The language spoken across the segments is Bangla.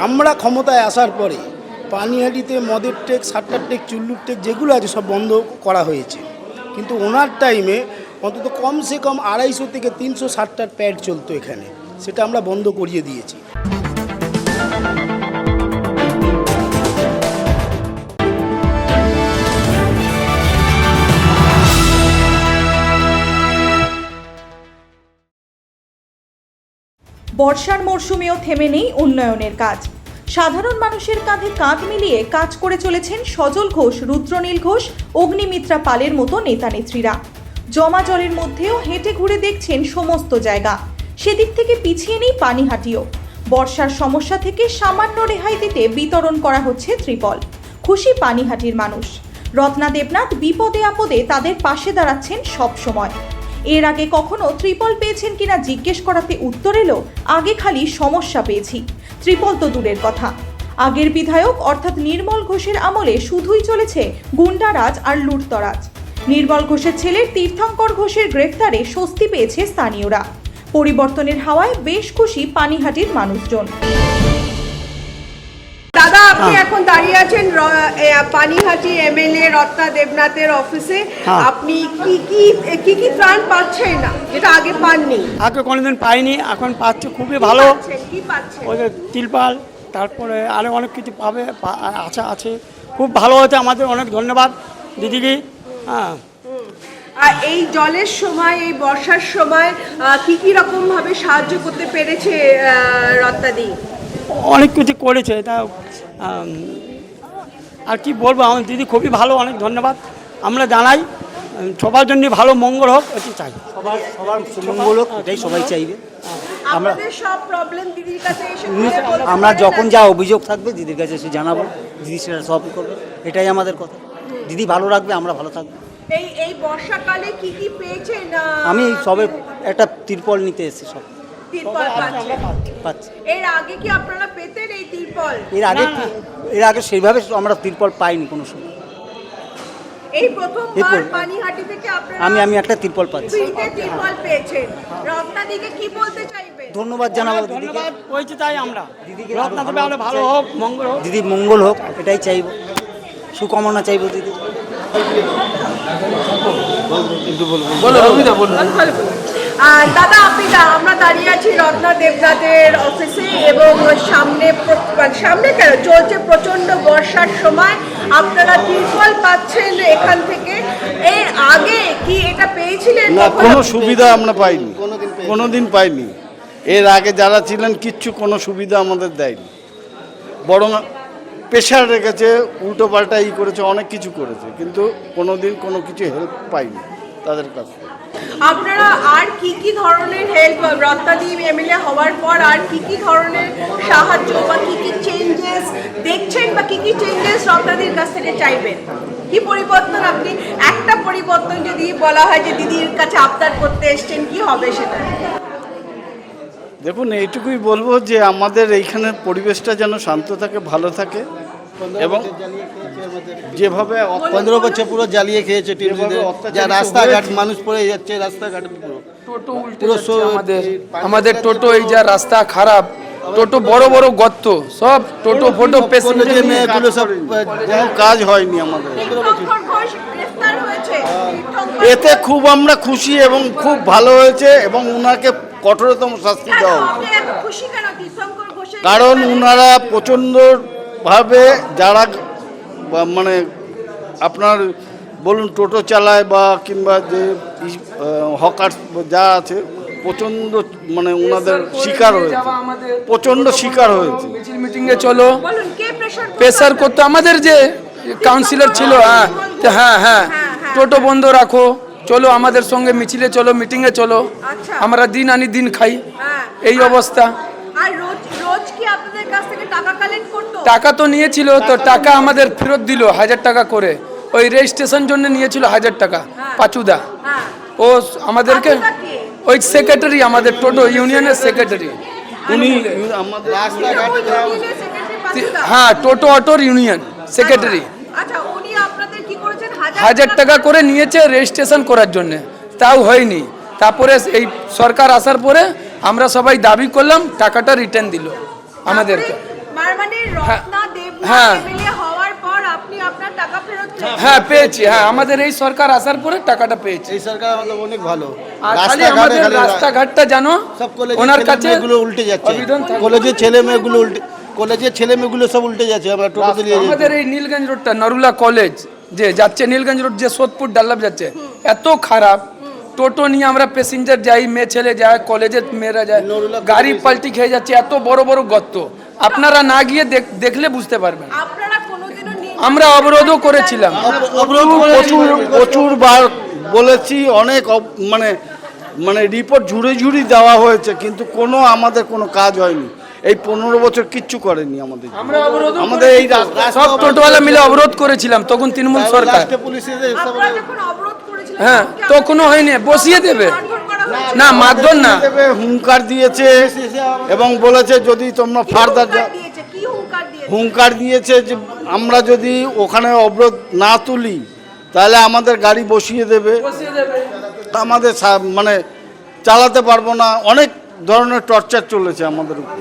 আমরা ক্ষমতায় আসার পরে পানিহাটিতে মদের টেক, সাট্টার টেক, চুল্লুর টেক যেগুলো আছে সব বন্ধ করা হয়েছে। কিন্তু ওনার টাইমে অন্তত কমসে কম 250 থেকে 300 সাট্টার প্যাড চলতো এখানে, সেটা আমরা বন্ধ করিয়ে দিয়েছি। বর্ষার মরশুমেও থেমে নেই উন্নয়নের কাজ। সাধারণ মানুষের কাঁধে কাঁধ মিলিয়ে কাজ করে চলেছেন সজল ঘোষ, রুদ্রনীল ঘোষ, অগ্নিমিত্রা পালের মতো নেতানেত্রীরা। জমা জলের মধ্যেও হেঁটে ঘুরে দেখছেন সমস্ত জায়গা। সেদিক থেকে পিছিয়ে নেই পানিহাটিও। বর্ষার সমস্যা থেকে সামান্য রেহাই দিতে বিতরণ করা হচ্ছে ত্রিপল। খুশি পানিহাটির মানুষ। রত্না দেবনাথ বিপদে আপদে তাদের পাশে দাঁড়াচ্ছেন সব সময়। এর আগে কখনো ত্রিপল পেয়েছেন কিনা জিজ্ঞেস করাতে উত্তর এলো, আগে খালি সমস্যা পেয়েছি, ত্রিপল তো দূরের কথা। আগের বিধায়ক অর্থাৎ নির্মল ঘোষের আমলে শুধুই চলেছে গুন্ডারাজ আর লুটতরাজ। নির্মল ঘোষের ছেলে তীর্থঙ্কর ঘোষের গ্রেফতারে স্বস্তি পেয়েছে স্থানীয়রা। পরিবর্তনের হাওয়ায় বেশ খুশি পানিহাটির মানুষজন। দাদা, আপনি এখন দাঁড়িয়ে আছেন পানিহাটি এমএলএ রত্না দেবনাথের অফিসে। আপনি কি কি ত্রাণ পাচ্ছেন না যেটা আগে পাননি? আগে কোনোদিন পাইনি, এখন পাচ্ছে, খুবই ভালো। কি পাচ্ছেন? ওই যে তিরপাল, তারপরে আরও অনেক কিছু পাবে, আশা আছে। খুব ভালো হয়েছে, আমাদের অনেক ধন্যবাদ দিদিকে। হ্যাঁ, আর এই জলের সময়, এই বর্ষার সময় কি রকম ভাবে সাহায্য করতে পেরেছে রত্নাদি? অনেক কিছু করেছে, এটা আর কি বলবো, আমার দিদি খুবই ভালো, অনেক ধন্যবাদ আমরা জানাই। সবার জন্য ভালো মঙ্গল হোক এটি চাই, সবার মঙ্গল হোক এটাই সবাই চাইবে। আমাদের সব প্রবলেম দিদির কাছে এসে আমরা যখন যা অভিযোগ থাকবে দিদির কাছে এসে জানাবো, দিদি সেটা সলভ করবে, এটাই আমাদের কথা। দিদি ভালো রাখবে, আমরা ভালো থাকবো। এই বর্ষাকালে কি পেয়েছেন? আমি সবে একটা তিরপল নিতে এসেছি, সব তিরপল পাচ্ছি। এর আগে কি আপনারা পেতেন এই তিরপল? এর আগে সেইভাবে আমরা তিরপল পাইনি কোনো সময়। এই প্রথমবার পানিহাটি থেকে আপনারা আমি একটা তিরপল পাচ্ছি। ফ্রিতে তিরপল পেয়েছেন। রত্নাদিকে কি বলতে চাইবেন? ধন্যবাদ জানাবো দিদিকে। ধন্যবাদ হয়েছে, তাই আমরা রত্নাতে ভালো হোক, মঙ্গল হোক, দিদি মঙ্গল হোক এটাই চাইবো, সুকামনা চাইবো দিদি। দাদা, আমরা দাঁড়িয়ে আছি রত্না দেবনাথের অফিসে এবং সামনে কেন চলছে প্রচন্ড বর্ষার সময়। আপনারা তিরপল পাচ্ছেন এখান থেকে। এর আগে কি এটা পেয়েছিলেন? না, কোনো সুবিধা আমরা পাইনি, কোনোদিন পাইনি। এর আগে যারা ছিলেন কিচ্ছু কোনো সুবিধা আমাদের দেয়নি, বরং প্রেশার রেখেছে, উল্টো পাল্টা করেছে, অনেক কিছু করেছে, কিন্তু কোনোদিন কোনো কিছু হেল্প পাইনি তাদের কাছে। আপনারা আর কি ধরনের হেল্প রত্নাদি এমএলএ হওয়ার পর আর কি ধরনের সাহায্য বা কি চেঞ্জেস দেখছেন বা কি চেঞ্জেস রত্নাদির কাছ থেকে চাইবেন? কি পরিবর্তন? আপনি একটা পরিবর্তন যদি বলা হয় যে দিদির কাছে আবদার করতে এসছেন, কি হবে সেটা? দেখুন, এইটুকুই বলবো যে আমাদের এইখানের পরিবেশটা যেন শান্ত থাকে, ভালো থাকে, এবং যেভাবে 15 বছর পুরো জ্বালিয়ে খেয়েছে, যা রাস্তাঘাট মানুষ পড়ে যাচ্ছে, রাস্তাঘাট টোটো উল্টে যাচ্ছে আমাদের টোটো, এই যা রাস্তা খারাপ, টোটো বড় বড় গর্ত, সব টোটো ফটো প্যাসেঞ্জার মেয়েগুলো সব কোনো কাজ হয়নি আমাদের। এতে খুব আমরা খুশি এবং খুব ভালো হয়েছে, এবং ওনাকে কঠোরতম শাস্তি দেওয়া উচিত। কারণ ওনারা প্রচণ্ডভাবে যারা মানে আপনার বলুন টোটো চালায় বা কিংবা যে হকার যা আছে, প্রচণ্ড মানে ওনাদের শিকার হয়েছে, প্রচণ্ড শিকার হয়েছে। মিটিংয়ে চলো, প্রেসার করতো আমাদের যে কাউন্সিলর ছিল, হ্যাঁ টোটো বন্ধ রাখো, চলো আমাদের সঙ্গে মিছিলে চলো, মিটিংয়ে চলো, আমরা দিন আনি দিন খাই, এই অবস্থা। টাকা তো নিয়েছিল, তো টাকা আমাদের ফেরত দিল 1000 টাকা করে, ওই রেজিস্ট্রেশন জন্য নিয়েছিল 1000 টাকা পাচুদা। ও আমাদেরকে ওই সেক্রেটারি, আমাদের টোটো ইউনিয়নের সেক্রেটারি, উনি হ্যাঁ টোটো অটোর ইউনিয়ন সেক্রেটারি, 1000 টাকা করে নিয়েছে রেজিস্ট্রেশন করার জন্য, তাও হয়নি। তারপরে এই সরকার আসার পরে আমরা সবাই দাবি করলাম, টাকাটা রিটার্ন দিল আমাদেরকে। মানে রত্না দেবনাথ হ্যাঁ। এমএলএ হওয়ার পর আপনি আপনার টাকা ফেরত পেয়েছেন? হ্যাঁ পেয়েছি, হ্যাঁ আমাদের এই সরকার আসার পরে টাকাটা পেয়েছি। এই সরকার আমাদের অনেক ভালো। আর খালি আমাদের রাস্তাঘাটটা জানো সব কলেজের ওনার ছেলে কাছে মেয়েগুলো উল্টে যাচ্ছে, আবেদন থাকবে। কলেজের ছেলে মেয়েগুলো উল্টে, কলেজের ছেলে মেয়েগুলো সব উল্টে যাচ্ছে। আমরা টোটোতে নিয়ে যাচ্ছি। আমাদের এই নীলগঞ্জ রোডটা নরুলা কলেজ যে যাচ্ছে, নীলগঞ্জ রোড যে সোদপুর ডাল্লাভ যাচ্ছে, এত খারাপ। টোটো নিয়ে আমরা প্যাসেঞ্জার যাই, মেয়ে ছেলে যায়, কলেজের মেয়েরা যায়, গাড়ি পাল্টি খেয়ে যাচ্ছে, এত বড় বড় গর্ত। আপনারা না গিয়ে দেখলে বুঝতে পারবেন। আপনারা কোনোদিনও আমরা অবরোধও করেছিলাম। প্রচুর বার বলেছি, অনেক মানে রিপোর্ট ঝুড়ি দেওয়া হয়েছে, কিন্তু আমাদের কোনো কাজ হয়নি। এই 15 বছর কিচ্ছু করেনি আমাদের। আমরা অবরোধ আমাদের এই সব টোটোওয়ালা মিলে অবরোধ করেছিলাম, তখন তৃণমূল সরকার। আপনারা যখন অবরোধ করেছিলেন হ্যাঁ, তখনও হয়নি, বসিয়ে দেবে। মারধর করা হয়েছে? না মারধর না, হুঙ্কার দিয়েছে এবং বলেছে যদি তোমরা ফার্দার হুঙ্কার দিয়েছে? কি হুঙ্কার দিয়েছে? হুঙ্কার দিয়েছে যে আমরা যদি ওখানে অবরোধ না তুলি তাহলে আমাদের গাড়ি বসিয়ে দেবে, আমাদের মানে চালাতে পারবো না। অনেক ধরনের টর্চার চলেছে আমাদের উপর।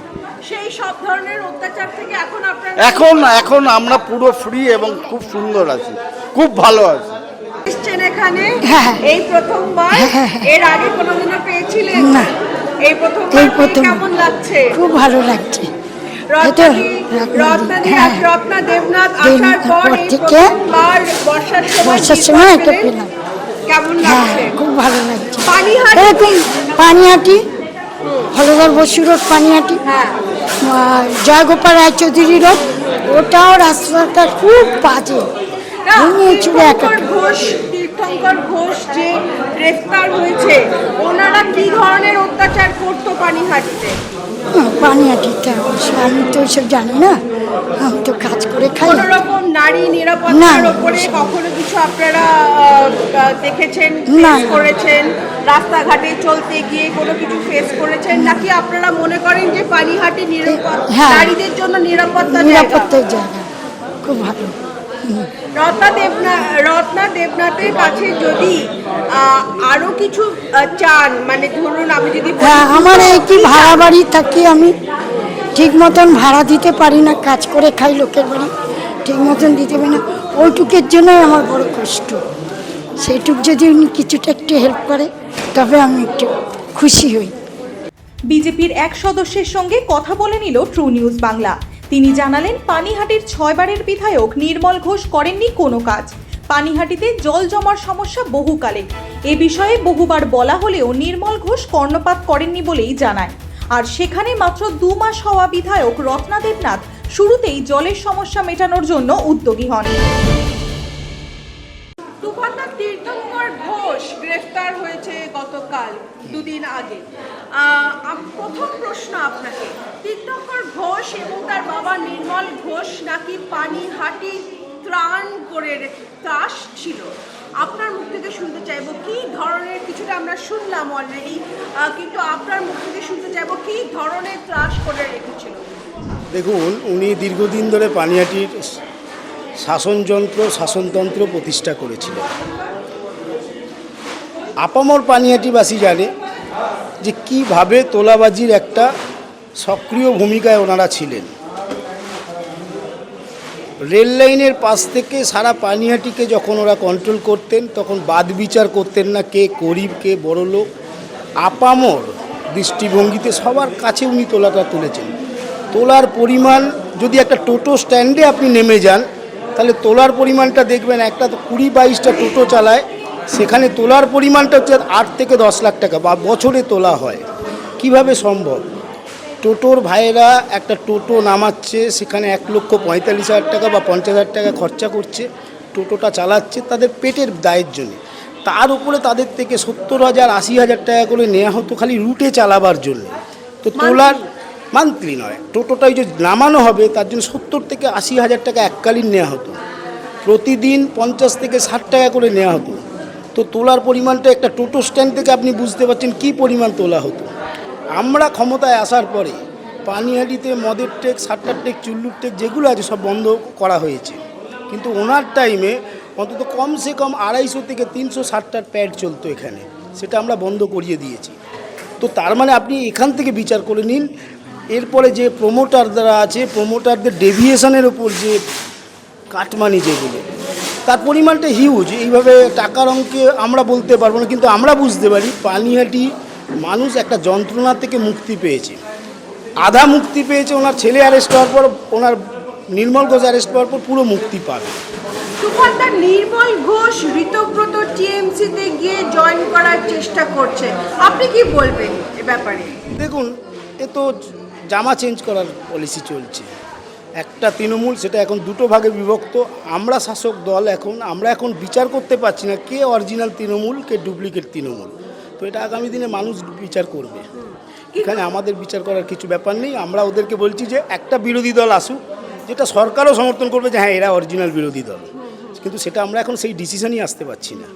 সেই সব ধরনের অত্যাচার থেকে এখন আপনারা এখন আমরা পুরো ফ্রি এবং খুব সুন্দর আছি, খুব ভালো আছি। এসছেন এখানে এই প্রথমবার? এর আগে কোনোদিনও পেয়েছিলেন না। এই প্রথমবার পেয়ে কেমন লাগছে? খুব ভালো লাগছে। রত্না দেবনাথ আসার পর এই থেকে প্রথমবার বর্ষার সময় একটা পেলেন। পেলাম। কেমন হ্যাঁ, লাগছে? খুব ভালো লাগছে। পানিহাটি এরকম পানিহাটি, হলদর বসু রোড পানিহাটি, হ্যাঁ জয়গোপাল রায়চৌধুরী রোড, ওটাও রাস্তাটা খুব বাজে, ভেঙে চুরে তীর্থঙ্কর ঘোষ যে গ্রেফতার হয়েছে, ওনারা কি ধরনের অত্যাচার করতো পানিহাটিতে? পানিহাটিতে আমি তো ওইসব জানি না, আমি তো কাজ করে খাই। কোন রকম নারী নিরাপত্তার উপরে কখনো কিছু আপনারা দেখেছেন, ফেস করেছেন? রাস্তাঘাটে চলতে গিয়ে কোনো কিছু ফেস করেছেন নাকি আপনারা মনে করেন যে পানিহাটি নারীদের জন্য নিরাপত্তার জায়গা খুব ভালো? রত্না দেবনাথের কাছে যদি আরো কিছু চান, মানে ধরুন আমি যদি হ্যাঁ, আমার এই কি ভাড়া বাড়ি থাকি, আমি ঠিক মতন ভাড়া দিতে পারি না, কাজ করে খাই লোকের বাড়ি, ঠিক মতন দিতে পারি না, ওইটুকের জন্যই আমার বড় কষ্ট। সেইটুক যদি উনি কিছুটা একটু হেল্প করে তবে আমি একটু খুশি হই। বিজেপির এক সদস্যের সঙ্গে কথা বলে নিল ট্রু নিউজ বাংলা। তিনি জানালেন পানিহাটির 6 বারের বিধায়ক নির্মল ঘোষ করেননি কোনো কাজ। পানিহাটিতে জল জমার সমস্যা বহুকালে, এ বিষয়ে বহুবার বলা হলেও নির্মল ঘোষ কর্ণপাত করেননি বলেই জানায়। আর সেখানে মাত্র 2 মাস হওয়া বিধায়ক রত্না দেবনাথ শুরুতেই জলের সমস্যা মেটানোর জন্য উদ্যোগী হন। তীর্থঙ্কর ঘোষ গ্রেফতার হয়েছে গতকাল, দুদিন আগে। প্রথম প্রশ্ন আপনাকে, তীর্থঙ্কর ঘোষ এবং তার বাবা নির্মল ঘোষ নাকি পানিহাটি ত্রাণ করে ত্রাস ছিল, আপনার মুখ থেকে শুনতে চাইবো কি ধরনের, কিছুটা আমরা শুনলাম অলরেডি, কিন্তু আপনার মুখ থেকে শুনতে চাইবো কি ধরনের ত্রাস করে রেখেছিল। দেখুন, উনি দীর্ঘদিন ধরে পানিহাটির শাসনতন্ত্র প্রতিষ্ঠা করেছিলেন। আপামর পানিহাটিবাসী জানে যে কিভাবে তোলাবাজির একটা সক্রিয় ভূমিকায় ওনারা ছিলেন। রেল লাইনের পাশ থেকে সারা পানিহাটিকে যখন ওরা কন্ট্রোল করতেন, তখন বাদ বিচার করতেন না কে গরিব কে বড়লোক। আপামর দৃষ্টিভঙ্গিতে সবার কাছে উনি তোলাটা তুলেছেন। তোলার পরিমাণ, যদি একটা টোটো স্ট্যান্ডে আপনি নেমে যান তাহলে তোলার পরিমাণটা দেখবেন, একটা 20-22টা টোটো চালায়, সেখানে তোলার পরিমাণটা হচ্ছে 8 থেকে 10 লাখ টাকা বা বছরে তোলা হয়। কিভাবে সম্ভব? টোটোর ভাইয়েরা একটা টোটো নামাচ্ছে, সেখানে 1,45,000 টাকা বা 50,000 টাকা খরচা করছে, টোটোটা চালাচ্ছে তাদের পেটের দায়ের জন্য। তার উপরে তাদের থেকে 70,000 80,000 টাকা করে নেওয়া হতো খালি রুটে চালাবার জন্য। তো তোলার মান্থলি নয়, টোটোটাই যে নামানো হবে তার জন্য 70 থেকে 80,000 টাকা এককালীন নেওয়া হতো, প্রতিদিন 50 থেকে 60 টাকা করে নেওয়া হতো। তো তোলার পরিমাণটা একটা টোটো স্ট্যান্ড থেকে আপনি বুঝতে পারছেন কী পরিমাণ তোলা হতো। আমরা ক্ষমতায় আসার পরে পানিহাটিতে মদের টেক, সাট্টার টেক, চুল্লুর টেক যেগুলো আছে সব বন্ধ করা হয়েছে, কিন্তু ওনার টাইমে অন্তত কমসে কম 250 থেকে 360টার প্যাড চলতো এখানে, সেটা আমরা বন্ধ করিয়ে দিয়েছি। তো তার মানে আপনি এখান থেকে বিচার করে নিন, এরপরে যে প্রমোটাররা আছে, প্রমোটারদের ডেভিয়েশনের ওপর যে কাটমানি যেগুলো, তার পরিমাণটা হিউজ। এইভাবে টাকার অঙ্কে আমরা বলতে পারবো না, কিন্তু আমরা বুঝতে পারি পানিহাটি মানুষ একটা যন্ত্রণা থেকে মুক্তি পেয়েছে, আধা মুক্তি পেয়েছে। ওনার ছেলে অ্যারেস্ট হওয়ার পর, ওনার নির্মল ঘোষ অ্যারেস্ট হওয়ার পর পুরো মুক্তি পাবে। তুফানদার নির্মল ঘোষ ঋতব্রত টিএমসিতে গিয়ে জয়েন করার চেষ্টা করছে, আপনি কি বলবেন এ ব্যাপারে? দেখুন, এ তো জামা চেঞ্জ করার পলিসি চলছে। একটা তৃণমূল, সেটা এখন দুটো ভাগে বিভক্ত। আমরা শাসক দল, আমরা এখন বিচার করতে পারছি না কে অরিজিনাল তৃণমূল, কে ডুপ্লিকেট তৃণমূল। তো এটা আগামী দিনে মানুষ বিচার করবে, এখানে আমাদের বিচার করার কিছু ব্যাপার নেই। আমরা ওদেরকে বলছি যে একটা বিরোধী দল আসুক, যেটা সরকারও সমর্থন করবে যে হ্যাঁ এরা অরিজিনাল বিরোধী দল, কিন্তু সেটা আমরা এখন সেই ডিসিশনই আসতে পারছি না।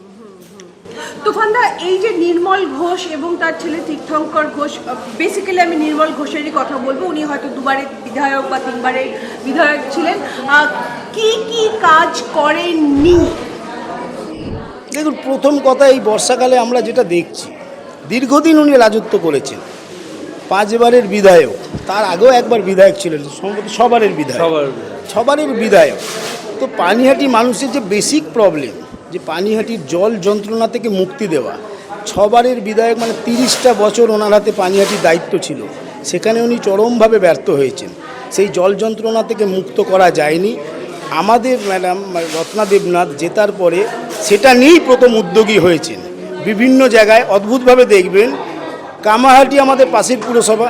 তুফানদা, এই যে নির্মল ঘোষ এবং তার ছেলে তীর্থঙ্কর ঘোষ, বেসিক্যালি আমি নির্মল ঘোষেরই কথা বলবো, উনি হয়তো দুবারের বিধায়ক বা তিনবারের বিধায়ক ছিলেন, কি কি কাজ করেননি? দেখুন, প্রথম কথা, এই বর্ষাকালে আমরা যেটা দেখছি, দীর্ঘদিন উনি রাজত্ব করেছেন, 5 বারের বিধায়ক, তার আগেও একবার বিধায়ক ছিলেন, সম্ভবত ছবারের বিধায়ক। তো পানিহাটি মানুষের যে বেসিক প্রবলেম, যে পানিহাটির জল যন্ত্রণা থেকে মুক্তি দেওয়া, 6 বারের বিধায়ক, মানে 30টা বছর ওনার হাতে পানিহাটির দায়িত্ব ছিল, সেখানে উনি চরমভাবে ব্যর্থ হয়েছেন। সেই জল যন্ত্রণা থেকে মুক্ত করা যায়নি। আমাদের ম্যাডাম রত্না দেবনাথ জেতার পরে সেটা নিয়েই প্রথম উদ্যোগী হয়েছেন। বিভিন্ন জায়গায় অদ্ভুতভাবে দেখবেন, কামাহাটি আমাদের পাশের পুরসভা,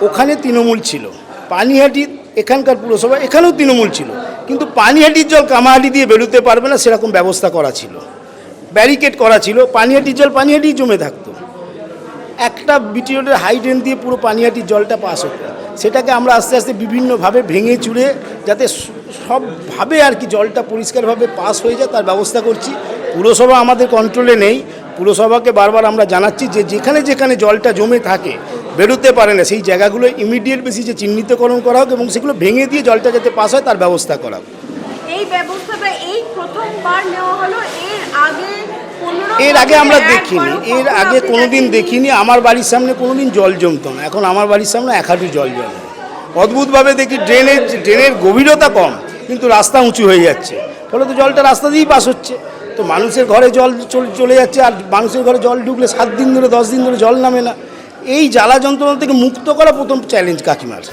ওখানে তৃণমূল ছিল। পানিহাটি এখানকার পুরসভা, এখানেও তৃণমূল ছিল, কিন্তু পানিহাটির জল কামাহাটি দিয়ে বেরোতে পারবে না সেরকম ব্যবস্থা করা ছিল, ব্যারিকেড করা ছিল। পানিহাটির জল পানিহাটিই জমে থাকতো। একটা বিটি রোডের হাই ড্রেন দিয়ে পুরো পানিহাটির জলটা পাস হতো, সেটাকে আমরা আস্তে আস্তে বিভিন্নভাবে ভেঙে চুড়ে যাতে সবভাবে আর কি জলটা পরিষ্কারভাবে পাস হয়ে যায় তার ব্যবস্থা করছি। পুরসভা আমাদের কন্ট্রোলে নেই, পুরসভাকে বারবার আমরা জানাচ্ছি যে যেখানে যেখানে জলটা জমে থাকে, বেরোতে পারে না, সেই জায়গাগুলো ইমিডিয়েট বেসিসে চিহ্নিতকরণ করা হোক এবং সেগুলো ভেঙে দিয়ে জলটা যাতে পাস হয় তার ব্যবস্থা করা হোক। এই ব্যবস্থাটা এই প্রথমবার নেওয়া হলো, এর আগে আমরা দেখিনি, এর আগে কোনোদিন দেখিনি। আমার বাড়ির সামনে কোনোদিন জল জমতো না, এখন আমার বাড়ির সামনে 1 হাঁটু জল জমে। অদ্ভুতভাবে দেখি ড্রেনের গভীরতা কম, কিন্তু রাস্তা উঁচু হয়ে যাচ্ছে, ফলে তো জলটা রাস্তা দিয়েই পাস হচ্ছে। তো মানুষের ঘরে জল চলে যাচ্ছে, আর মানুষের ঘরে জল ঢুকলে 7 দিন ধরে 10 দিন ধরে জল নামে না। এই জ্বালা যন্ত্রণা থেকে মুক্ত করা প্রথম চ্যালেঞ্জ কাকিমার।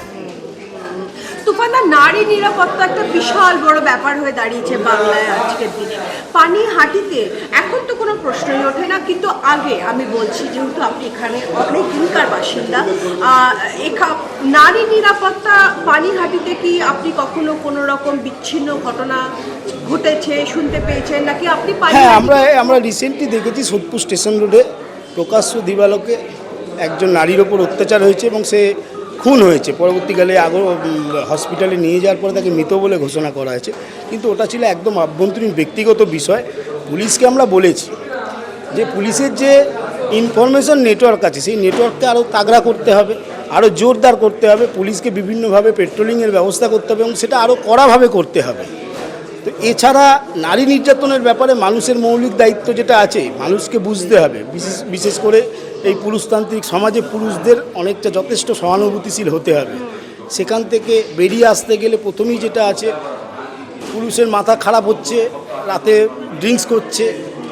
তুফানদা, নারী নিরাপত্তা একটা বিশাল বড় ব্যাপার হয়ে দাঁড়িয়েছে বাংলায় আজকের দিনে। পানিহাটিতে এখন তো কোনো প্রশ্নই ওঠে না, কিন্তু আগে আমি বলছি, যেহেতু আপনি এখানে অনেক দিনকার বাসিন্দা, নারী নিরাপত্তা পানিহাটিতে কি আপনি কখনো কোনো রকম বিচ্ছিন্ন ঘটনা ঘটেছে শুনতে পেয়েছেন নাকি? আপনি হ্যাঁ, আমরা রিসেন্টলি দেখেছি সোদপুর স্টেশন রোডে প্রকাশ্য দিবালোকে একজন নারীর ওপর অত্যাচার হয়েছে এবং সে খুন হয়েছে। পরবর্তীকালে হসপিটালে নিয়ে যাওয়ার পরে তাকে মৃত বলে ঘোষণা করা হয়েছে, কিন্তু ওটা ছিল একদম আভ্যন্তরীণ ব্যক্তিগত বিষয়। পুলিশকে আমরা বলেছি যে পুলিশের যে ইনফরমেশন নেটওয়ার্ক আছে, সেই নেটওয়ার্ককে আরও তাগড়া করতে হবে, আরও জোরদার করতে হবে। পুলিশকে বিভিন্নভাবে পেট্রোলিংয়ের ব্যবস্থা করতে হবে এবং সেটা আরও কড়াভাবে করতে হবে। তো এছাড়া নারী নির্যাতনের ব্যাপারে মানুষের মৌলিক দায়িত্ব যেটা আছে, মানুষকে বুঝতে হবে। বিশেষ করে এই পুরুষতান্ত্রিক সমাজে পুরুষদের অনেকটা যথেষ্ট সহানুভূতিশীল হতে হবে। সেখান থেকে বেরিয়ে আসতে গেলে প্রথমেই যেটা আছে, পুরুষের মাথা খারাপ হচ্ছে, রাতে ড্রিঙ্কস করছে,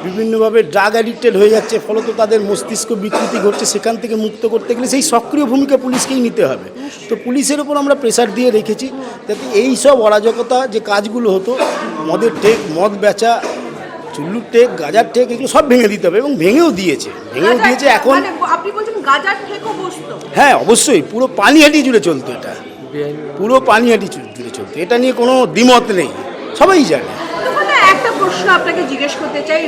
বিভিন্নভাবে ড্রাগ অ্যাডিক্টেড হয়ে যাচ্ছে, ফলত তাদের মস্তিষ্ক বিকৃতি ঘটছে। সেখান থেকে মুক্ত করতে গেলে সেই সক্রিয় ভূমিকা পুলিশকেই নিতে হবে। তো পুলিশের ওপর আমরা প্রেশার দিয়ে রেখেছি যাতে এই সব অরাজকতা যে কাজগুলো হতো, মদের টেক, মদ বেচা, চুল্লুর টেক, গাজার টেক, এগুলো সব ভেঙে দিতে হবে এবং ভেঙেও দিয়েছে এখন। আপনি বলছেন গাজার টেকও বসতো? হ্যাঁ, অবশ্যই, পুরো পানিহাটি জুড়ে চলতো, এটা পুরো পানিহাটি জুড়ে চলতো, এটা নিয়ে কোনো দ্বিমত নেই, সবাই জানে। একটা প্রশ্ন আপনাকে জিজ্ঞেস করতে চাই,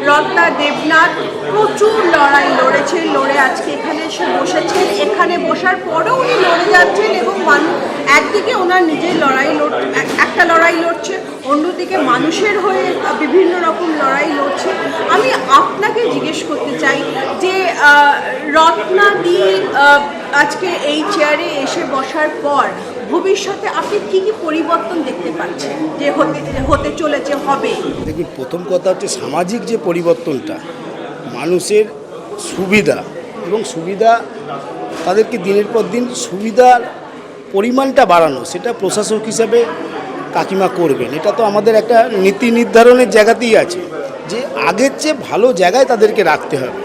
রত্না দেবনাথ প্রচুর লড়াই লড়েছেন, লড়ে আজকে এখানে এসে বসেছেন। এখানে বসার পরেও উনি লড়ে যাচ্ছেন এবং একদিকে ওনার নিজের একটা লড়াই লড়ছে, অন্যদিকে মানুষের হয়ে বিভিন্ন রকম লড়াই লড়ছে। আমি আপনাকে জিজ্ঞেস করতে চাই যে রত্নাদি আজকে এই চেয়ারে এসে বসার পর ভবিষ্যতে আপনি কি কি পরিবর্তন দেখতে পাচ্ছেন যে হতে চলেছে, হবে? দেখুন, প্রথম কথা হচ্ছে সামাজিক যে পরিবর্তনটা, মানুষের সুবিধা এবং সুবিধা তাদেরকে দিনের পর দিন সুবিধার পরিমাণটা বাড়ানো, সেটা প্রশাসক হিসাবে কাকিমা করবেন। এটা তো আমাদের একটা নীতি নির্ধারণের জায়গাতেই আছে যে আগের চেয়ে ভালো জায়গায় তাদেরকে রাখতে হবে।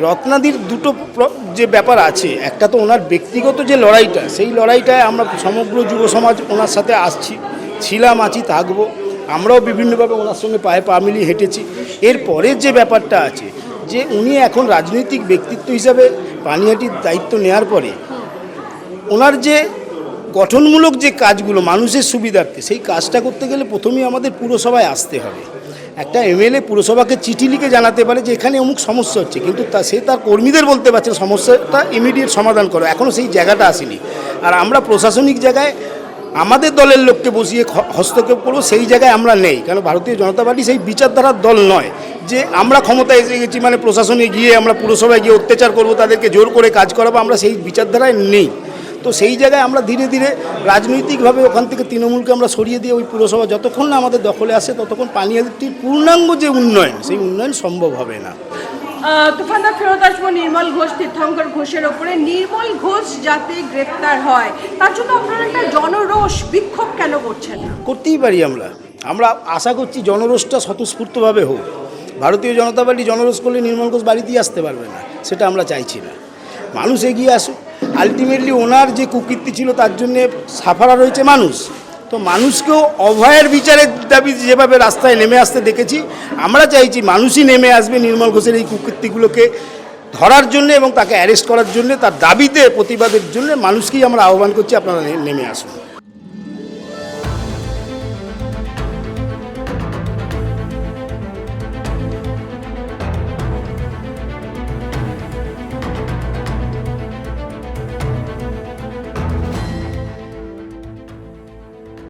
রত্নাদির দুটো যে ব্যাপার আছে, একটা তো ওনার ব্যক্তিগত যে লড়াইটা, সেই লড়াইটায় আমরা সমগ্র যুব সমাজ ওনার সাথে ছিলাম, আছি, থাকবো। আমরাও বিভিন্নভাবে ওনার সঙ্গে পায়ে পা মিলিয়ে হেঁটেছি। এরপরের যে ব্যাপারটা আছে যে উনি এখন রাজনৈতিক ব্যক্তিত্ব হিসাবে পানিহাটির দায়িত্ব নেওয়ার পরে ওনার যে গঠনমূলক যে কাজগুলো মানুষের সুবিধার্থে, সেই কাজটা করতে গেলে প্রথমেই আমাদের পুরসভায় আসতে হবে। একটা এমএলএ পুরসভাকে চিঠি লিখে জানাতে পারে যে এখানে অমুক সমস্যা হচ্ছে, কিন্তু সে তার কর্মীদের বলতে পারছে সমস্যাটা ইমিডিয়েট সমাধান করো। এখনও সেই জায়গাটা আসেনি। আর আমরা প্রশাসনিক জায়গায় আমাদের দলের লোককে বসিয়ে হস্তক্ষেপ করবো, সেই জায়গায় আমরা নেই। কারণ ভারতীয় জনতা পার্টি সেই বিচারধারার দল নয় যে আমরা ক্ষমতায় এসে গেছি মানে প্রশাসনে গিয়ে আমরা পুরসভায় গিয়ে অত্যাচার করব, তাদেরকে জোর করে কাজ করাবো। আমরা সেই বিচারধারায় নেই। তো সেই জায়গায় আমরা ধীরে ধীরে রাজনৈতিকভাবে ওখান থেকে তৃণমূলকে আমরা সরিয়ে দিয়ে ওই পুরসভা যতক্ষণ না আমাদের দখলে আসে ততক্ষণ পানিহাটির পূর্ণাঙ্গ যে উন্নয়ন, সেই উন্নয়ন সম্ভব হবে না। তুফানদা, ফেরত আসবো নির্মল ঘোষ, তীর্থঙ্কর ঘোষের ওপরে। নির্মল ঘোষ যাতে গ্রেপ্তার হয় তার জন্য আপনারা একটা জনরোষ বিক্ষোভ কেন করছেন? করতেই পারি আমরা আশা করছি জনরোষটা স্বতঃস্ফূর্তভাবে হোক। ভারতীয় জনতা পার্টি জনরোষ করলে নির্মল ঘোষ বাড়িতেই আসতে পারবে না, সেটা আমরা চাইছি না। মানুষ এগিয়ে আসুক। আলটিমেটলি ওনার যে কুকীর্তি ছিল তার জন্যে সাফারা রয়েছে মানুষ। তো মানুষকেও অভয়ের বিচারের দাবি যেভাবে রাস্তায় নেমে আসতে দেখেছি, আমরা চাইছি মানুষই নেমে আসবে নির্মল ঘোষের এই কুকীর্তিগুলোকে ধরার জন্য এবং তাকে অ্যারেস্ট করার জন্য, তার দাবিতে প্রতিবাদের জন্য মানুষকেই আমরা আহ্বান করছি আপনারা নেমে আসুন।